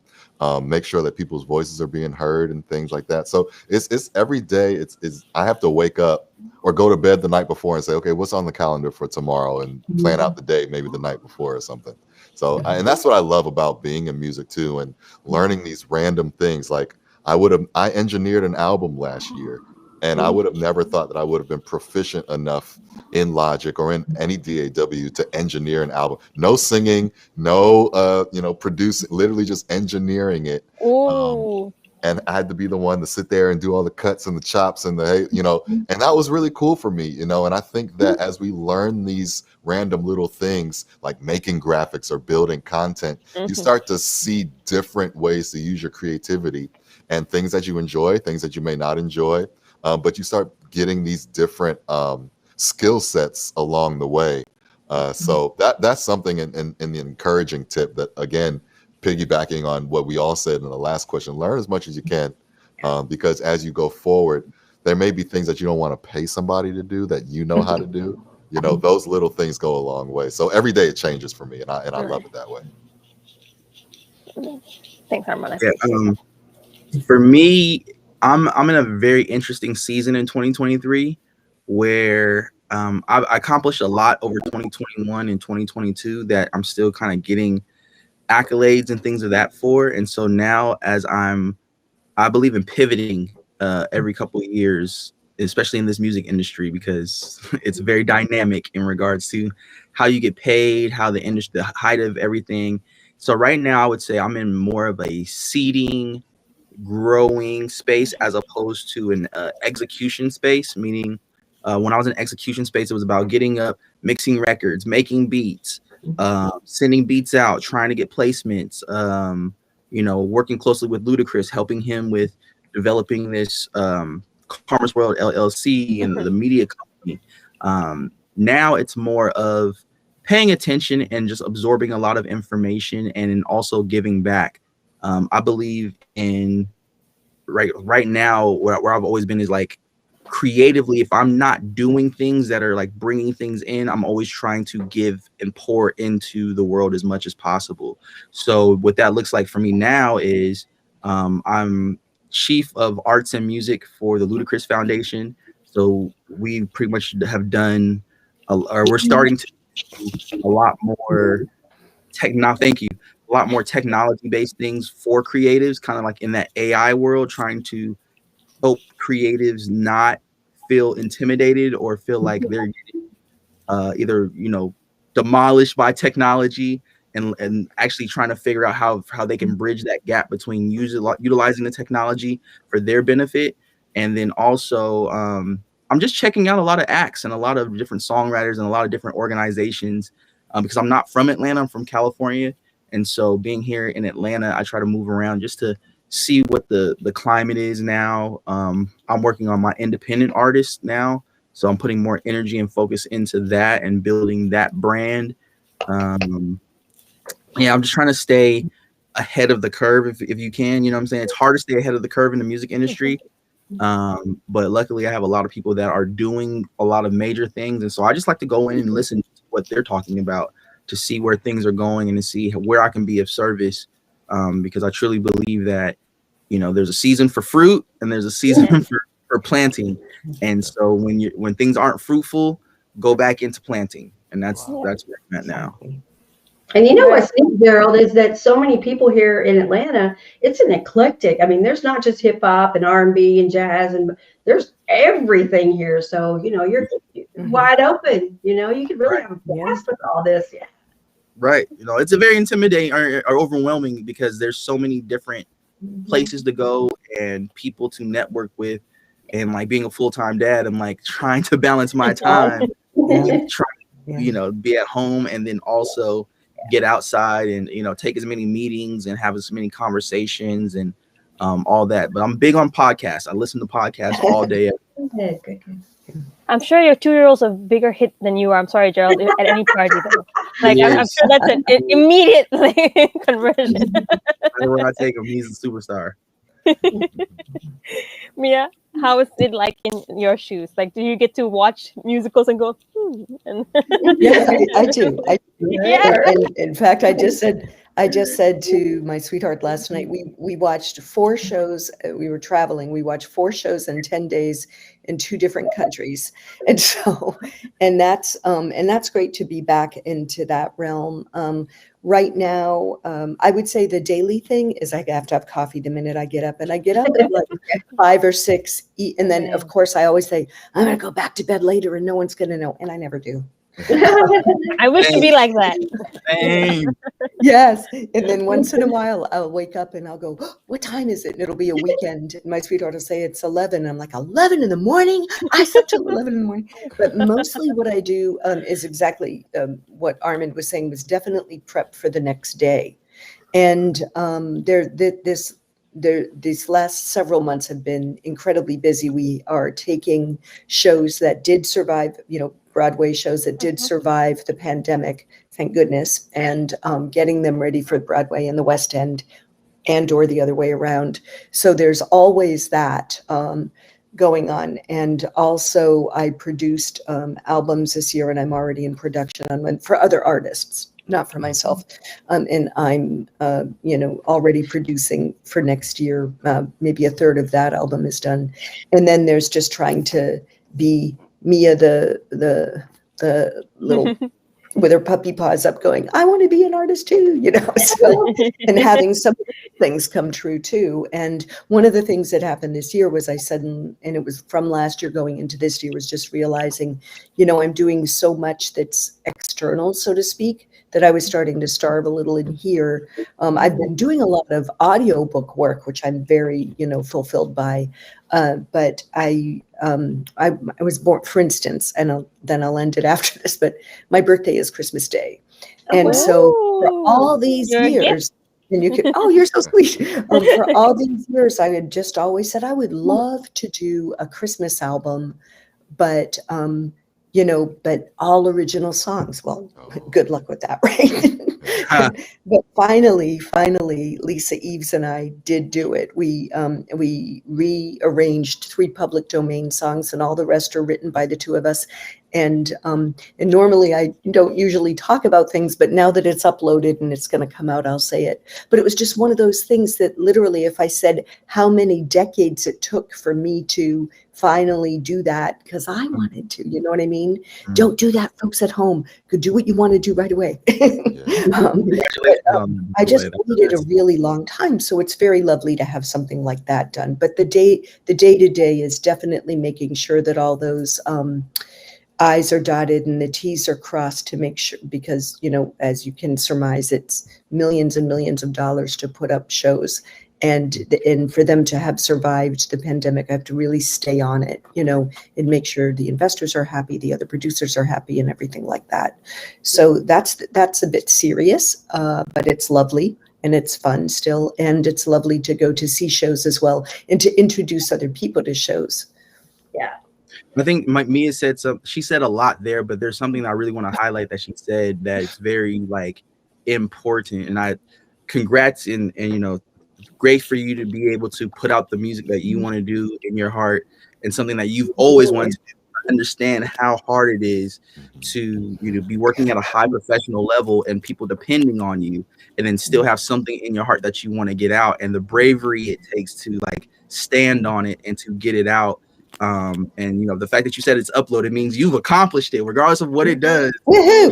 make sure that people's voices are being heard and things like that. So it's every day. It's I have to wake up or go to bed the night before and say, okay, what's on the calendar for tomorrow, and plan out the day maybe the night before or something. So and that's what I love about being in music too, and learning these random things. Like I engineered an album last year. And I would have never thought that I would have been proficient enough in Logic or in any DAW to engineer an album. No singing, no, producing, literally just engineering it. And I had to be the one to sit there and do all the cuts and the chops and and that was really cool for me, And I think that as we learn these random little things like making graphics or building content, you start to see different ways to use your creativity and things that you enjoy, things that you may not enjoy. But you start getting these different skill sets along the way. So that's something in the encouraging tip that, again, piggybacking on what we all said in the last question, learn as much as you can, because as you go forward, there may be things that you don't want to pay somebody to do that you know how to do. Those little things go a long way. So every day it changes for me, and I love it that way. Thanks, Armand. For me, I'm in a very interesting season in 2023 where I accomplished a lot over 2021 and 2022 that I'm still kind of getting accolades and things of that for. And so now as I believe in pivoting every couple of years, especially in this music industry, because it's very dynamic in regards to how you get paid, how the industry, the height of everything. So right now I would say I'm in more of a seeding, growing space as opposed to an execution space, meaning when I was in execution space, it was about getting up, mixing records, making beats, sending beats out, trying to get placements, working closely with Ludacris, helping him with developing this Commerce World LLC and the media company. Now it's more of paying attention and just absorbing a lot of information and also giving back. I believe in right now where I've always been is like creatively, if I'm not doing things that are like bringing things in, I'm always trying to give and pour into the world as much as possible. So what that looks like for me now is I'm chief of arts and music for the Ludacris Foundation. So we pretty much have done, or we're starting to do a lot more thank you, a lot more technology based things for creatives, kind of like in that AI world, trying to help creatives not feel intimidated or feel like they're either demolished by technology, and actually trying to figure out how they can bridge that gap between utilizing the technology for their benefit. And then also I'm just checking out a lot of acts and a lot of different songwriters and a lot of different organizations, because I'm not from Atlanta, I'm from California. And so being here in Atlanta, I try to move around just to see what the climate is now. I'm working on my independent artist now, so I'm putting more energy and focus into that and building that brand. I'm just trying to stay ahead of the curve if you can. You know what I'm saying? It's hard to stay ahead of the curve in the music industry. But luckily I have a lot of people that are doing a lot of major things. And so I just like to go in and listen to what they're talking about, to see where things are going and to see where I can be of service. Because I truly believe that, there's a season for fruit and there's a season for planting. And so when things aren't fruitful, go back into planting. And that's where I'm at now. And what's neat, Gerald, is that so many people here in Atlanta, it's an eclectic. I mean, there's not just hip hop and R&B and jazz, and there's everything here. So, you're wide open. You could really have a blast with all this. Yeah. Right. It's a very intimidating or overwhelming, because there's so many different places to go and people to network with. And like being a full-time dad, I'm like trying to balance my time, be at home, and then also get outside and take as many meetings and have as many conversations and all that. But I'm big on podcasts. I listen to podcasts all day. Good. I'm sure your 2-year-old's a bigger hit than you are. I'm sorry, Gerald, at any party though. Like I'm sure that's an immediate conversion. When I take him, he's a superstar. Mia, how is it like in your shoes? Like, do you get to watch musicals and go, And Yeah, I do. Yeah. And in fact, I just said to my sweetheart last night, we watched 4 shows. We were traveling. We watched 4 shows in 10 days in 2 different countries. And so, and that's great to be back into that realm. Right now, I would say the daily thing is I have to have coffee the minute I get up, and I get up at like 5 or 6, and then of course I always say I'm going to go back to bed later and no one's going to know, and I never do. I wish to be like that. Yes. And then once in a while I'll wake up and I'll go, oh, what time is it? And it'll be a weekend. And my sweetheart will say it's 11. And I'm like, 11 in the morning? I slept till 11 in the morning. But mostly what I do is exactly what Armand was saying, was definitely prep for the next day. And these last several months have been incredibly busy. We are taking shows that did survive, Broadway shows that did survive the pandemic, thank goodness, and getting them ready for Broadway in the West End or the other way around. So there's always that going on. And also I produced albums this year, and I'm already in production on one for other artists, not for myself. And I'm, already producing for next year. Maybe a third of that album is done. And then there's just trying to be Mia, the little with her puppy paws up going, I want to be an artist too, so, and having some things come true too. And one of the things that happened this year was and it was from last year going into this year, was just realizing, I'm doing so much that's external, so to speak, that I was starting to starve a little in here. I've been doing a lot of audiobook work, which I'm very, fulfilled by. But I was born, for instance, and then I'll end it after this, but my birthday is Christmas Day. And so for all these years, and you could, oh, you're so sweet. For all these years, I had just always said I would love to do a Christmas album, but but all original songs. Well, good luck with that, right? But finally, Lisa Eves and I did do it. We rearranged 3 public domain songs, and all the rest are written by the 2 of us. And normally I don't usually talk about things, but now that it's uploaded and it's going to come out, I'll say it. But it was just one of those things that literally, if I said how many decades it took for me to finally do that, because I wanted to, you know what I mean? Don't do that, folks at home. Could do what you want to do right away. I just waited a really long time, so it's very lovely to have something like that done. But the day-to-day is definitely making sure that all those I's are dotted and the T's are crossed to make sure, because, as you can surmise, it's millions and millions of dollars to put up shows. And for them to have survived the pandemic, I have to really stay on it, and make sure the investors are happy, the other producers are happy, and everything like that. So that's a bit serious, but it's lovely and it's fun still. And it's lovely to go to see shows as well and to introduce other people to shows. Yeah. I think Mia said she said a lot there, but there's something that I really want to highlight that she said that is very important. And I congrats and great for you to be able to put out the music that you want to do in your heart, and something that you've always wanted to do. Understand how hard it is to be working at a high professional level and people depending on you, and then still have something in your heart that you want to get out, and the bravery it takes to stand on it and to get it out. And the fact that you said it's uploaded means you've accomplished it, regardless of what it does. Woohoo!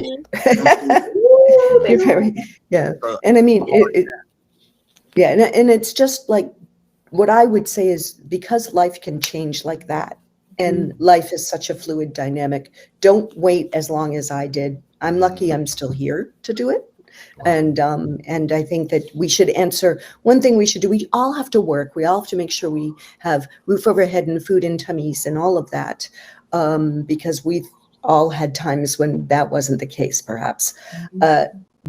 And I mean, and it's just what I would say is, because life can change like that, and life is such a fluid dynamic, don't wait as long as I did. I'm lucky I'm still here to do it. And I think that we should answer one thing we should do. We all have to work. We all have to make sure we have roof over head and food in tummies and all of that, because we've all had times when that wasn't the case, perhaps.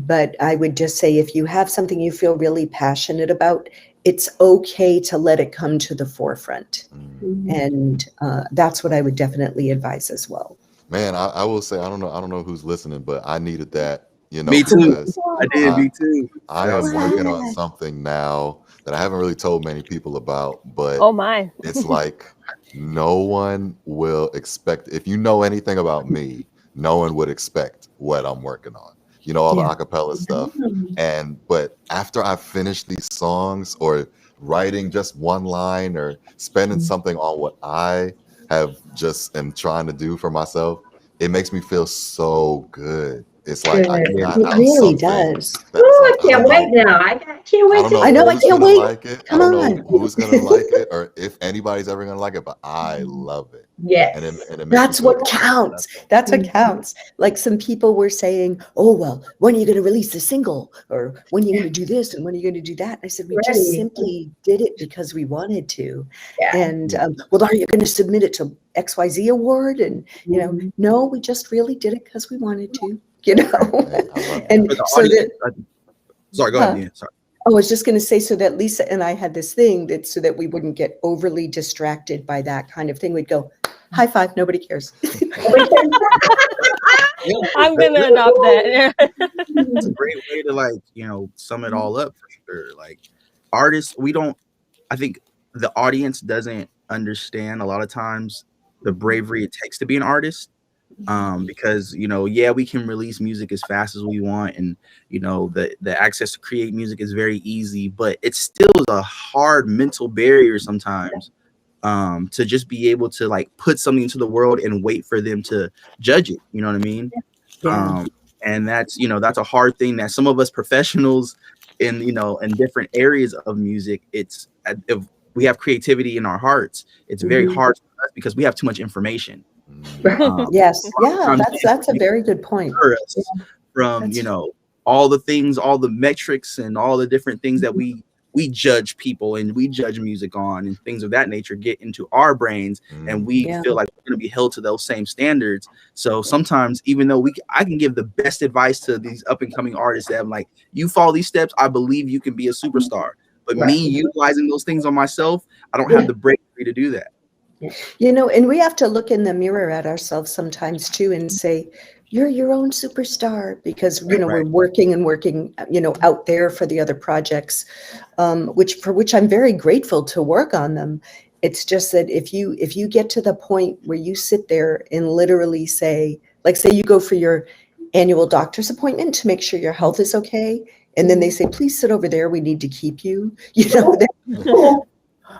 But I would just say, if you have something you feel really passionate about, it's okay to let it come to the forefront. And that's what I would definitely advise as well. Man, I will say, I don't know who's listening, but I needed that. Me too. I did. Me too. I am working on something now that I haven't really told many people about, but oh my, it's no one will expect. If you know anything about me, no one would expect what I'm working on. All the acapella stuff. But after I finish these songs, or writing just one line, or spending something on what I am trying to do for myself, it makes me feel so good. It's it really does. I can't wait now. I can't wait. I know. I can't wait. Like it. I don't know who's gonna like it, or if anybody's ever gonna like it, but I love it. Yes. And that's what counts. That's what counts. Some people were saying, "Oh, well, when are you going to release the single? Or when are you going to do this? And when are you going to do that?" I said, "We just simply did it because we wanted to." Yeah. And well, are you going to submit it to XYZ award? And no, we just really did it because we wanted to. And so sorry, go ahead. Sorry. I was just going to say, so that Lisa and I had this thing that, so that we wouldn't get overly distracted by that kind of thing, we'd go, high five, nobody cares. I'm going to adopt that. It's a great way to sum it all up for sure. Artists, I think the audience doesn't understand a lot of times the bravery it takes to be an artist. Because we can release music as fast as we want, and the access to create music is very easy, but it still is a hard mental barrier sometimes, to just be able to put something into the world and wait for them to judge it. You know what I mean? Yeah. And that's that's a hard thing that some of us professionals in different areas of music, if we have creativity in our hearts, it's very hard for us because we have too much information. Yes. Yeah. That's a very good point. From all the things, all the metrics, and all the different things that we judge people and we judge music on, and things of that nature get into our brains, and we feel like we're going to be held to those same standards. So sometimes, even though I can give the best advice to these up and coming artists, that I'm like, you follow these steps, I believe you can be a superstar. But me utilizing those things on myself, I don't have the bravery to do that. You know, and we have to look in the mirror at ourselves sometimes too and say, you're your own superstar, because, you know, we're working and working, you know, out there for the other projects, which I'm very grateful to work on them. It's just that if you get to the point where you sit there and literally say, like, say you go for your annual doctor's appointment to make sure your health is okay, and then they say, please sit over there, we need to keep you, you know,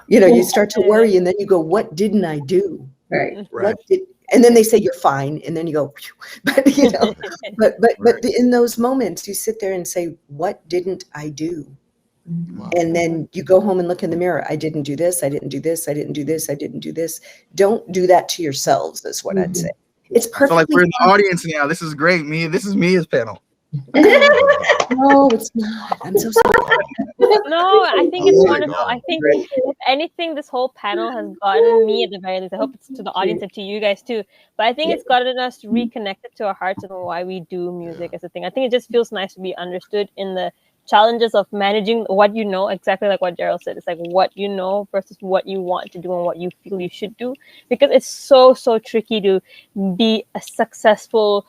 you know, you start to worry, and then you go, what didn't I do? Right. What did, and then they say you're fine, and then you go, phew. But you know, but in those moments, you sit there and say, what didn't I do? Wow. And then you go home and look in the mirror. I didn't do this. I didn't do this. I didn't do this. I didn't do this. Don't do that to yourselves, is what I'd say. It's I feel like perfectly we're in the fine. audience now. This is great. This is Mia's panel. No, it's not. I'm so sorry. No, I think it's Oh my wonderful. God. I think if anything, this whole panel has gotten me at the very least. I hope it's to the audience and to you guys too. But I think it's gotten us reconnected to our hearts and why we do music as a thing. I think it just feels nice to be understood in the challenges of managing what you know, exactly like what Gerald said. It's like what you know versus what you want to do and what you feel you should do. Because it's so tricky to be a successful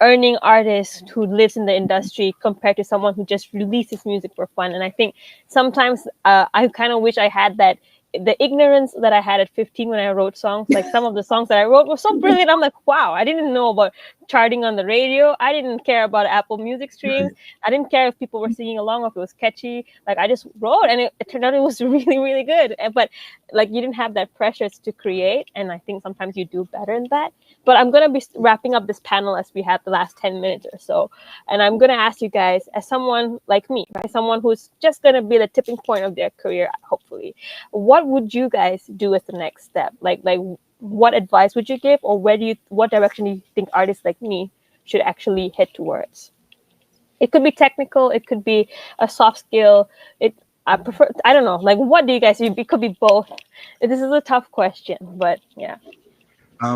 earning artist who lives in the industry compared to someone who just releases music for fun. And I think sometimes I kind of wish I had the ignorance that I had at 15 when I wrote songs. Like some of the songs that I wrote were so brilliant. I'm like, wow, I didn't know about charting on the radio. I didn't care about Apple Music streams. I didn't care if people were singing along or if it was catchy. Like I just wrote, and it turned out it was really good. But like you didn't have that pressure to create, and I think sometimes you do better in that. But I'm gonna be wrapping up this panel as we have the last 10 minutes or so, and I'm gonna ask you guys, as someone like me, right, someone who's just gonna be the tipping point of their career, hopefully, what would you guys do as the next step? Like what advice would you give, or what direction do you think artists like me should actually head towards? It could be technical, it could be a soft skill. I don't know. Like, what do you guys do? It could be both. This is a tough question, but yeah.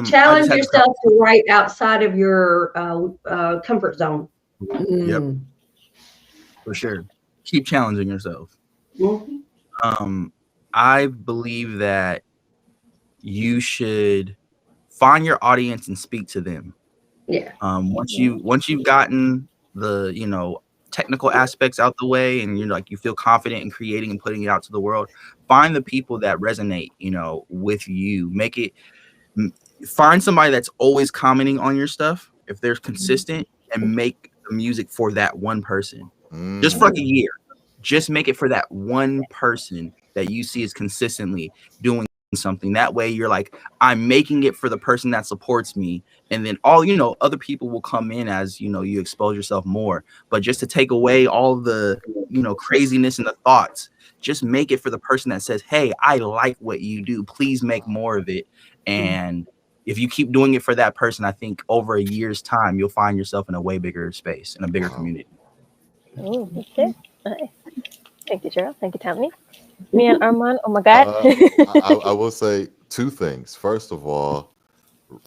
Challenge yourself to write outside of your comfort zone. Yep, for sure. Keep challenging yourself. I believe that you should find your audience and speak to them. Yeah. Once you've gotten the, you know, technical aspects out the way, and you feel confident in creating and putting it out to the world, find the people that resonate, you know, with you. Find somebody that's always commenting on your stuff if they're consistent, and make the music for that one person. Just for like a year. Just make it for that one person that you see is consistently doing something. That way you're like, I'm making it for the person that supports me, and then other people will come in as you expose yourself more. But just to take away all the craziness and the thoughts, just make it for the person that says, hey, I like what you do, please make more of it. And if you keep doing it for that person, I think over a year's time you'll find yourself in a way bigger space, in a bigger community. Oh, okay. Nice. Thank you, Gerald. Thank you, Tamanie. Me and Armand. Oh my God. I will say two things. First of all,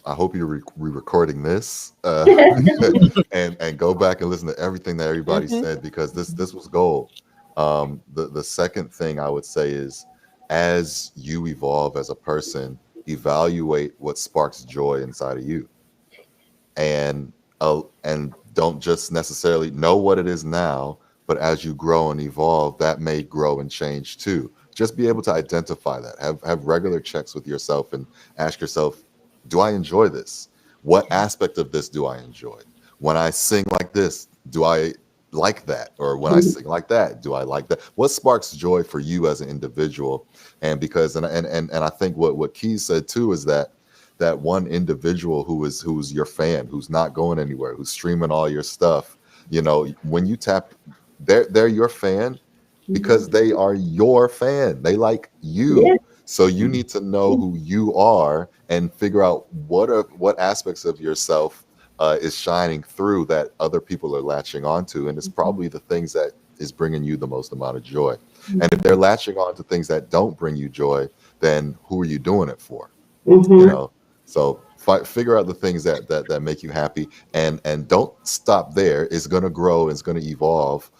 I hope you're re-recording this and go back and listen to everything that everybody said, because this was gold. The second thing I would say is, as you evolve as a person, evaluate what sparks joy inside of you, and don't just necessarily know what it is now, but as you grow and evolve, that may grow and change too. Just be able to identify that. Have regular checks with yourself and ask yourself, do I enjoy this? What aspect of this do I enjoy? When I sing like this, do I like that? Or when I sing like that, do I like that? What sparks joy for you as an individual? And because and I think what Keys said too is that one individual who's your fan, who's not going anywhere, who's streaming all your stuff, when you tap, they're your fan because they are your fan. They like you. Yeah. So you need to know who you are and figure out what aspects of yourself is shining through that other people are latching onto. And it's probably the things that is bringing you the most amount of joy. And if they're latching on to things that don't bring you joy, then who are you doing it for? So figure out the things that make you happy, and don't stop there. It's going to grow, it's going to evolve,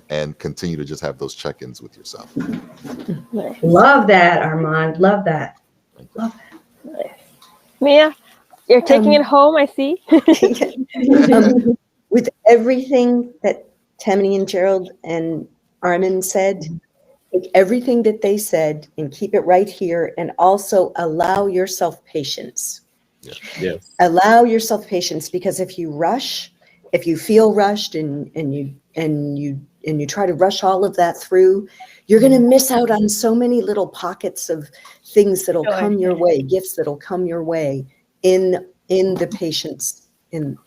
and continue to just have those check-ins with yourself. Love that, Armand. Love that. Love that. Mia, you're taking it home, I see. With everything that Tamanie and Gerald and Armand said, take everything that they said and keep it right here, and also allow yourself patience. Yes. Allow yourself patience, because if you rush, if you feel rushed and you try to rush all of that through, you're going to miss out on so many little pockets of things that'll come your way, gifts that'll come your way in the patience in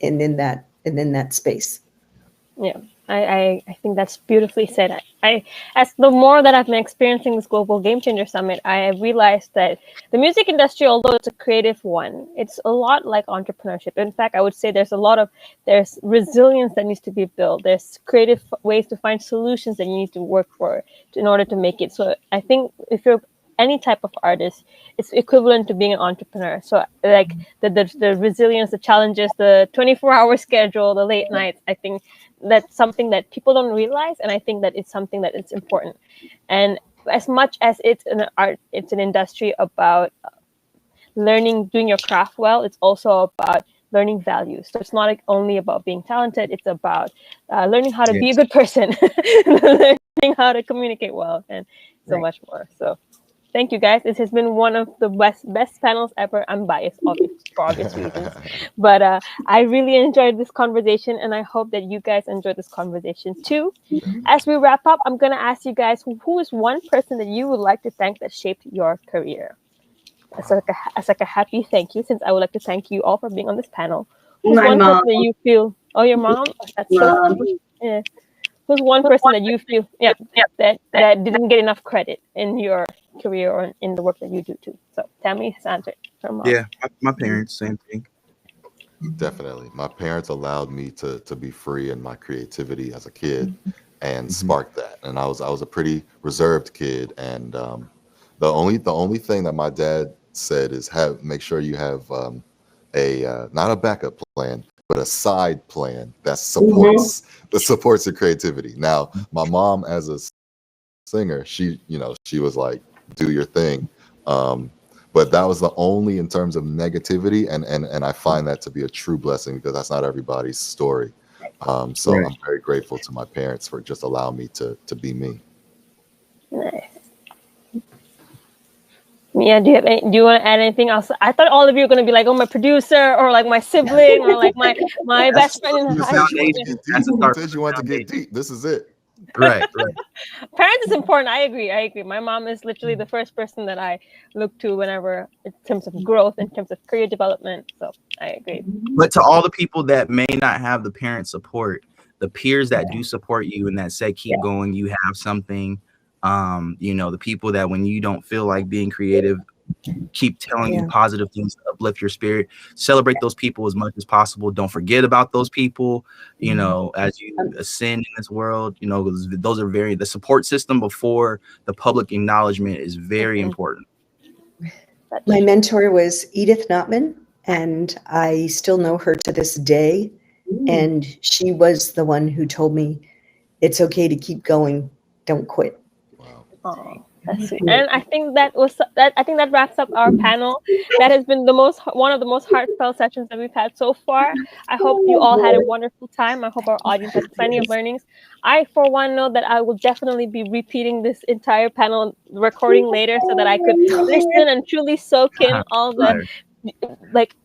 that space. Yeah, I think that's beautifully said. I as the more that I've been experiencing this Global Game Changer Summit, I realized that the music industry, although it's a creative one, it's a lot like entrepreneurship. In fact, I would say there's resilience that needs to be built. There's creative ways to find solutions that you need to work for in order to make it. So I think if you're any type of artist, it's equivalent to being an entrepreneur. So like the resilience, the challenges, the 24-hour schedule, the late nights, I think that's something that people don't realize, and I think that it's something that is important. And as much as it's an industry about learning, doing your craft well, it's also about learning values. So it's not like only about being talented, it's about learning how to be a good person, learning how to communicate well, and so much more. So thank you, guys. This has been one of the best panels ever. I'm biased, for obvious reasons. But I really enjoyed this conversation, and I hope that you guys enjoyed this conversation too. As we wrap up, I'm going to ask you guys, who is one person that you would like to thank that shaped your career? As like a happy thank you, since I would like to thank you all for being on this panel. Who's My one mom. person that you feel, oh, your mom? That's Mom. so yeah. Who's one person that you feel that didn't get enough credit in your career or in the work that you do too? So Tammy has answered her mom. Yeah, my parents, same thing. Definitely. My parents allowed me to be free in my creativity as a kid and sparked that. And I was a pretty reserved kid. And the only thing that my dad said is make sure you have not a backup plan, but a side plan that supports your creativity. Now, my mom as a singer, she was like, do your thing. But that was the only in terms of negativity, and I find that to be a true blessing, because that's not everybody's story. So I'm very grateful to my parents for just allowing me to be me. Nice. Mia, do you want to add anything else? I thought all of you were going to be like, oh, my producer, or like my sibling, or like my best friend in high school. You said you want to get deep. This is it. Right. Parents is important. I agree. My mom is literally the first person that I look to whenever, in terms of growth, in terms of career development. So I agree. But to all the people that may not have the parent support, the peers that do support you and that say keep going, you have something. The people that when you don't feel like being creative, keep telling you positive things to uplift your spirit. Celebrate those people as much as possible. Don't forget about those people, as you ascend in this world. Those are the support system before the public acknowledgement is very important. My mentor was Edith Notman, and I still know her to this day. And she was the one who told me it's okay to keep going. Don't quit. Oh, that's sweet. And I think that wraps up our panel. That has been one of the most heartfelt sessions that we've had so far. I hope you all had a wonderful time. I hope our audience had plenty of learnings. I, for one, know that I will definitely be repeating this entire panel recording later so that I could listen and truly soak in all the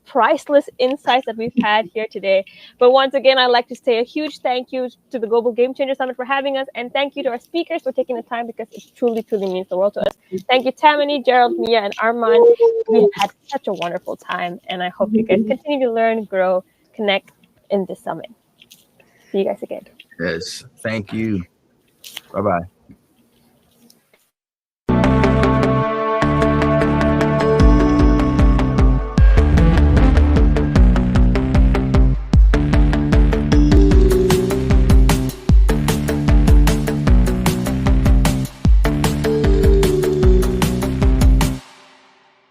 priceless insights that we've had here today. But once again, I'd like to say a huge thank you to the Global Game Changer Summit for having us, and thank you to our speakers for taking the time, because it truly means the world to us. Thank you, Tamanie, Gerald, Mia, and Armand. We've had such a wonderful time, and I hope you guys continue to learn, grow, connect in this summit. See you guys again. Yes, thank you. Bye-bye.